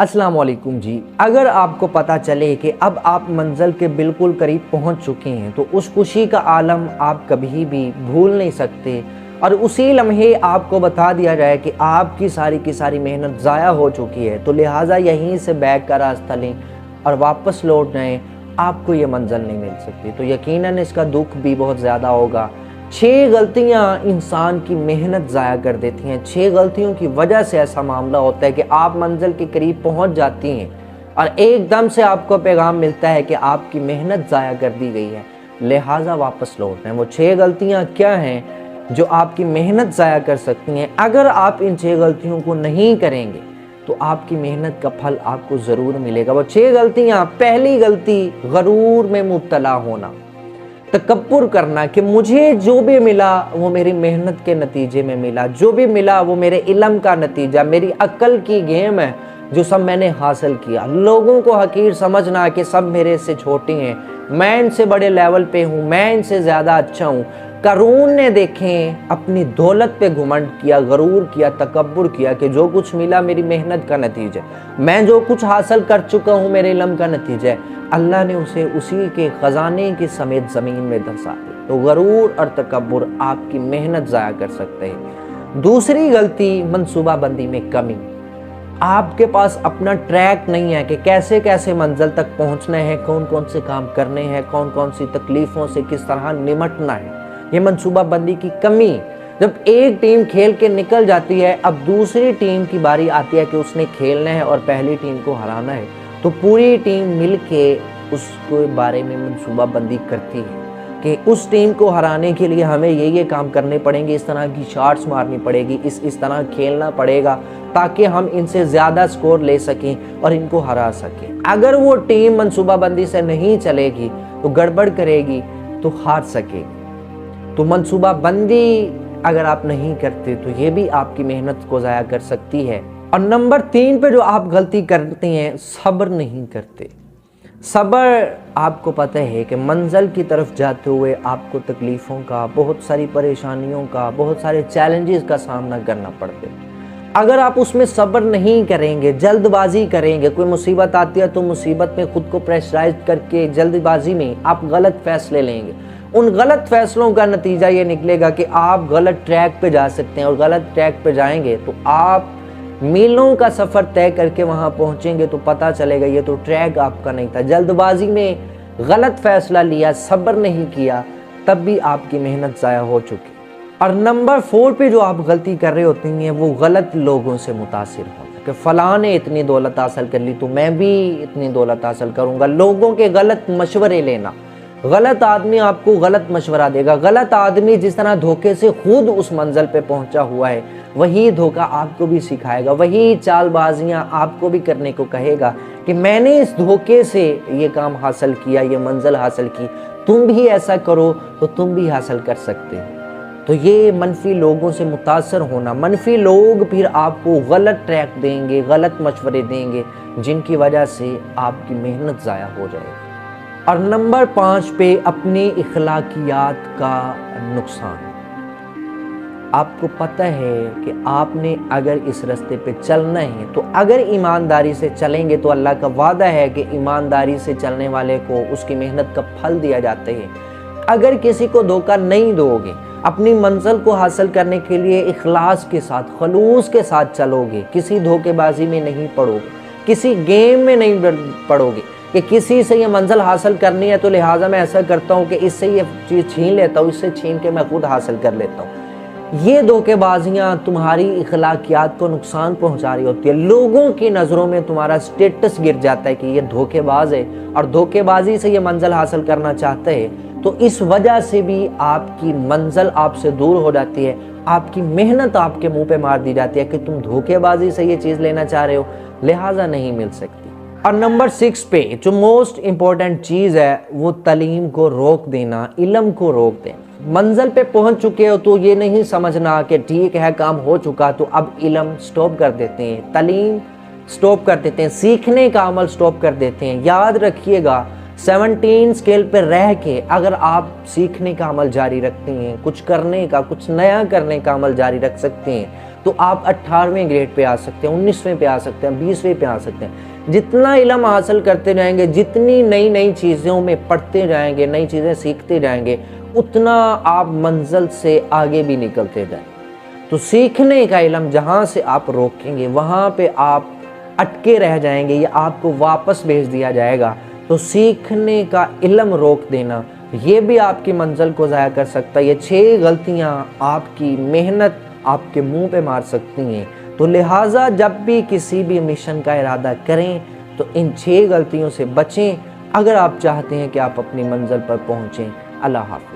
अस्सलाम वालेकुम जी। अगर आपको पता चले कि अब आप मंजिल के बिल्कुल करीब पहुंच चुके हैं तो उस खुशी का आलम आप कभी भी भूल नहीं सकते, और उसी लम्हे आपको बता दिया जाए कि आपकी सारी की सारी मेहनत ज़ाया हो चुकी है, तो लिहाजा यहीं से बैग का रास्ता लें और वापस लौट जाएँ, आपको ये मंजिल नहीं मिल सकती। तो यकीनन इसका दुख भी बहुत ज़्यादा होगा। 6 गलतियां इंसान की मेहनत ज़ाया कर देती हैं। 6 गलतियों की वजह से ऐसा मामला होता है कि आप मंजिल के करीब पहुंच जाती हैं और एकदम से आपको पैगाम मिलता है कि आपकी मेहनत ज़ाया कर दी गई है, लिहाजा वापस लौटना है। वो 6 गलतियां क्या हैं जो आपकी मेहनत ज़ाया कर सकती हैं? अगर आप इन 6 गलतियों को नहीं करेंगे तो आपकी मेहनत का फल आपको ज़रूर मिलेगा। वो 6 गलतियाँ, पहली गलती गरूर में मुब्तला होना, तकब्बुर करना कि मुझे जो भी मिला वो मेरी मेहनत के नतीजे में मिला, जो भी मिला वो मेरे इल्म का नतीजा, मेरी अक्ल की गेम है जो सब मैंने हासिल किया। लोगों को हकीर समझना कि सब मेरे से छोटे हैं, मैं इनसे बड़े लेवल पे हूँ, मैं इनसे ज़्यादा अच्छा हूँ। कारून ने देखें अपनी दौलत पे घुमंड किया, गरूर किया, तकब्बुर किया कि जो कुछ मिला मेरी मेहनत का नतीजा, मैं जो कुछ हासिल कर चुका हूँ मेरे इल्म का नतीजा है। अल्लाह ने उसे उसी के ख़जाने के समेत ज़मीन में धंसा दी। तो गरूर और तकब्बुर आपकी मेहनत ज़ाया कर सकते हैं। दूसरी गलती, मनसूबाबंदी में कमी। आपके पास अपना ट्रैक नहीं है कि कैसे कैसे मंजिल तक पहुंचना है, कौन कौन से काम करने हैं, कौन कौन सी तकलीफ़ों से किस तरह निमटना है। ये मनसूबाबंदी की कमी। जब एक टीम खेल के निकल जाती है, अब दूसरी टीम की बारी आती है कि उसने खेलना है और पहली टीम को हराना है, तो पूरी टीम मिलके उसके बारे में मनसूबाबंदी करती है कि उस टीम को हराने के लिए हमें ये काम करने पड़ेंगे, इस तरह की शॉट्स मारनी पड़ेगी, इस तरह खेलना पड़ेगा ताकि हम इनसे ज़्यादा स्कोर ले सकें और इनको हरा सकें। अगर वो टीम मनसूबाबंदी से नहीं चलेगी तो गड़बड़ करेगी तो हार सकेगी। तो मनसूबाबंदी अगर आप नहीं करते तो ये भी आपकी मेहनत को ज़ाया कर सकती है। और नंबर 3 पे जो आप गलती करते हैं, सब्र नहीं करते। सब्र, आपको पता है कि मंजिल की तरफ जाते हुए आपको तकलीफ़ों का, बहुत सारी परेशानियों का, बहुत सारे चैलेंजेस का सामना करना पड़ता है। अगर आप उसमें सब्र नहीं करेंगे, जल्दबाजी करेंगे, कोई मुसीबत आती है तो मुसीबत में खुद को प्रेशराइज करके जल्दबाजी में आप गलत फैसले लेंगे, उन गलत फैसलों का नतीजा ये निकलेगा कि आप गलत ट्रैक पे जा सकते हैं, और गलत ट्रैक पे जाएंगे तो आप मीलों का सफ़र तय करके वहाँ पहुँचेंगे तो पता चलेगा ये तो ट्रैक आपका नहीं था। जल्दबाजी में गलत फैसला लिया, सब्र नहीं किया, तब भी आपकी मेहनत ज़ाया हो चुकी। और नंबर 4 पे जो आप गलती कर रहे होती हैं वो गलत लोगों से मुतासिर होना कि फ़लाँ ने इतनी दौलत हासिल कर ली तो मैं भी इतनी दौलत हासिल करूँगा। लोगों के गलत मशवरे लेना, गलत आदमी आपको गलत मशवरा देगा। गलत आदमी जिस तरह धोखे से खुद उस मंजिल पे पहुंचा हुआ है, वही धोखा आपको भी सिखाएगा, वही चालबाजियां आपको भी करने को कहेगा कि मैंने इस धोखे से ये काम हासिल किया, ये मंजिल हासिल की, तुम भी ऐसा करो तो तुम भी हासिल कर सकते हो। तो ये मनफी लोगों से मुतासर होना, मनफी लोग फिर आपको गलत ट्रैक देंगे, गलत मशवरे देंगे, जिनकी वजह से आपकी मेहनत ज़ाया हो जाएगी। और नंबर 5 पे अपनी इखलाकियात का नुकसान। आपको पता है कि आपने अगर इस रास्ते पे चलना है तो अगर ईमानदारी से चलेंगे तो अल्लाह का वादा है कि ईमानदारी से चलने वाले को उसकी मेहनत का फल दिया जाता है। अगर किसी को धोखा नहीं दोगे, अपनी मंजिल को हासिल करने के लिए इखलास के साथ, खलूस के साथ चलोगे, किसी धोखेबाजी में नहीं पड़ोगे, किसी गेम में नहीं पड़ोगे कि किसी से ये मंजिल हासिल करनी है तो लिहाजा मैं ऐसा करता हूँ कि इससे ये चीज़ छीन लेता हूँ, इससे छीन के मैं खुद हासिल कर लेता हूँ। ये धोखेबाजियाँ तुम्हारी इखलाकियात को नुकसान पहुँचा रही होती है। लोगों की नज़रों में तुम्हारा स्टेटस गिर जाता है कि ये धोखेबाज है और धोखेबाजी से ये मंजिल हासिल करना चाहते हैं, तो इस वजह से भी आपकी मंजिल आपसे दूर हो जाती है, आपकी मेहनत आपके मुँह पे मार दी जाती है कि तुम धोखेबाजी से ये चीज़ लेना चाह रहे हो, लिहाजा नहीं मिल सकती। और नंबर 6 पे जो मोस्ट इम्पॉर्टेंट चीज़ है वो तालीम को रोक देना, इल्म को रोक देना। मंजिल पे पहुंच चुके हो तो ये नहीं समझना कि ठीक है काम हो चुका तो अब इल्म स्टॉप कर देते हैं, तालीम स्टॉप कर देते हैं, सीखने का अमल स्टॉप कर देते हैं। याद रखिएगा 17 स्केल पे रह के अगर आप सीखने का अमल जारी रखते हैं, कुछ करने का, कुछ नया करने का अमल जारी रख सकते हैं, تو آپ 18ویں گریڈ پہ آ سکتے ہیں، 19ویں پہ آ سکتے ہیں، 20ویں پہ آ سکتے ہیں۔ جتنا علم حاصل کرتے جائیں گے، جتنی نئی نئی چیزوں میں پڑھتے جائیں گے، نئی چیزیں سیکھتے جائیں گے، اتنا آپ منزل سے آگے بھی نکلتے جائیں گے۔ تو سیکھنے کا علم جہاں سے آپ روکیں گے وہاں پہ آپ اٹکے رہ جائیں گے یا آپ کو واپس بھیج دیا جائے گا۔ تو سیکھنے کا علم روک دینا یہ بھی آپ کی منزل کو ضائع کر سکتا ہے۔ یہ 6 غلطیاں آپ کی محنت آپ کے منہ پہ مار سکتی ہیں۔ تو لہٰذا جب بھی کسی بھی مشن کا ارادہ کریں تو ان 6 غلطیوں سے بچیں اگر آپ چاہتے ہیں کہ آپ اپنی منزل پر پہنچیں۔ اللہ حافظ۔